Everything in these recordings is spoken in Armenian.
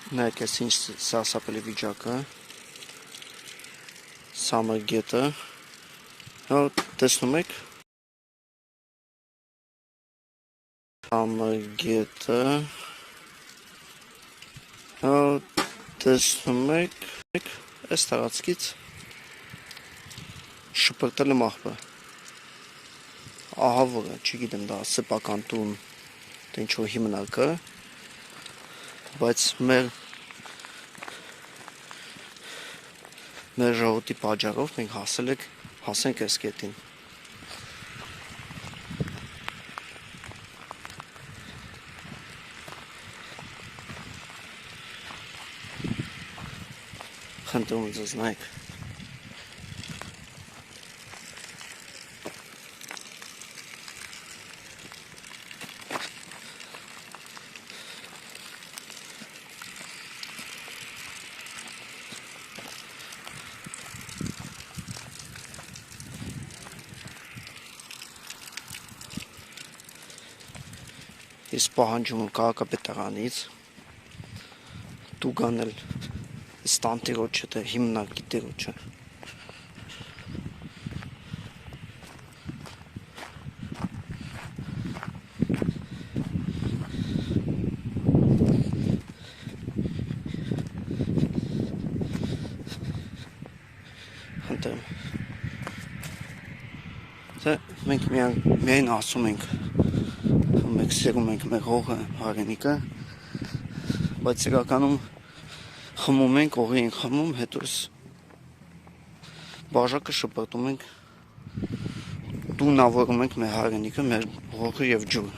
Նայեք այս ինչ սարսափելի վիճակը, սամր գետը, հա տեսնում եք, սամր գետը, հա տեսնում եք, այս տարածքից շպրտել եմ աղբը, ահավորը, չգիտեմ դա սեփական տուն, թե ինչ-որ հիմնակը, բայց մեր ժողովրդի պատճառով մենք հասենք այս կետին։ Խնդրում եմ ձեզ նայեք։ Ես պահանջում եմ քաղաքապետարանից տուգ անել ստան տիրոջը, թե հիմնարկի տիրոջը։ Խնդրեմ։ Թե մենք միայն ասում ենք, մենք սիրում ենք մեր հողը, հայրենիքը, բայց իրականում խմում ենք, օղի ենք խմում, հետո բաժակը շպրտում ենք, տունավորում ենք մեր հայրենիքը, մեր հողը և ջուրը,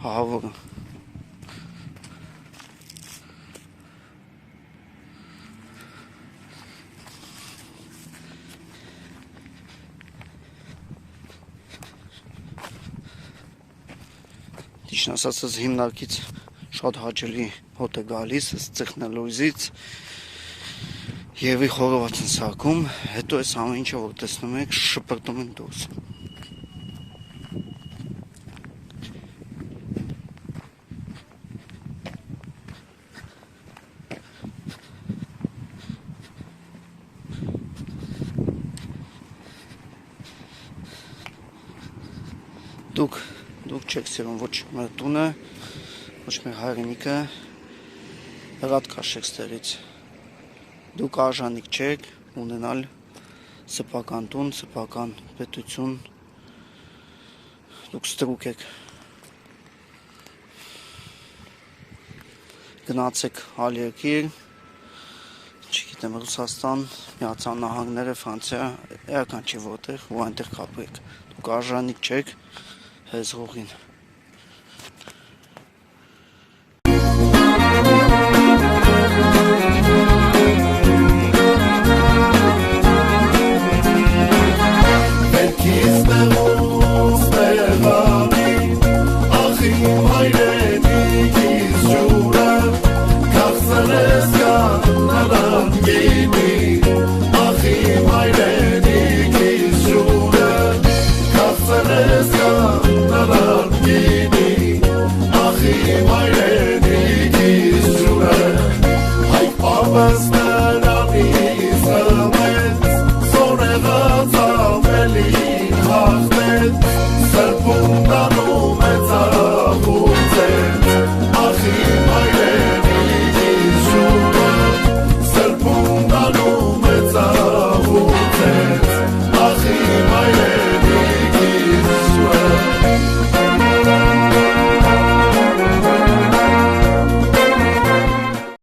ահավորը։ Ճիշտն ասած, այս հիմնարկից շատ հաճելի հոտ է գալիս, այս ծխնելույզից Եվի խորոված են սարքում, հետո այս ամեն ինչը որ տեսնում եք շպրտում են դուրս։ Դուք չեք սիրում ոչ մեր տունը, ոչ մեր հայրենիքը, հրատ քաշեք ստեղից։ Դուք արժանիք չեք ունենալ սեփական տուն, սեփական պետություն, դուք ստրուկ եք։ Գնացեք այլ երկիր, չգիտեմ, Ռուսաստան, Միացյալ Նահանգները, Ֆրանսիա, էական չի որտեղ, ու այնտեղ կապրեք։ Դուք արժանիք չեք հենց հողին։ Mas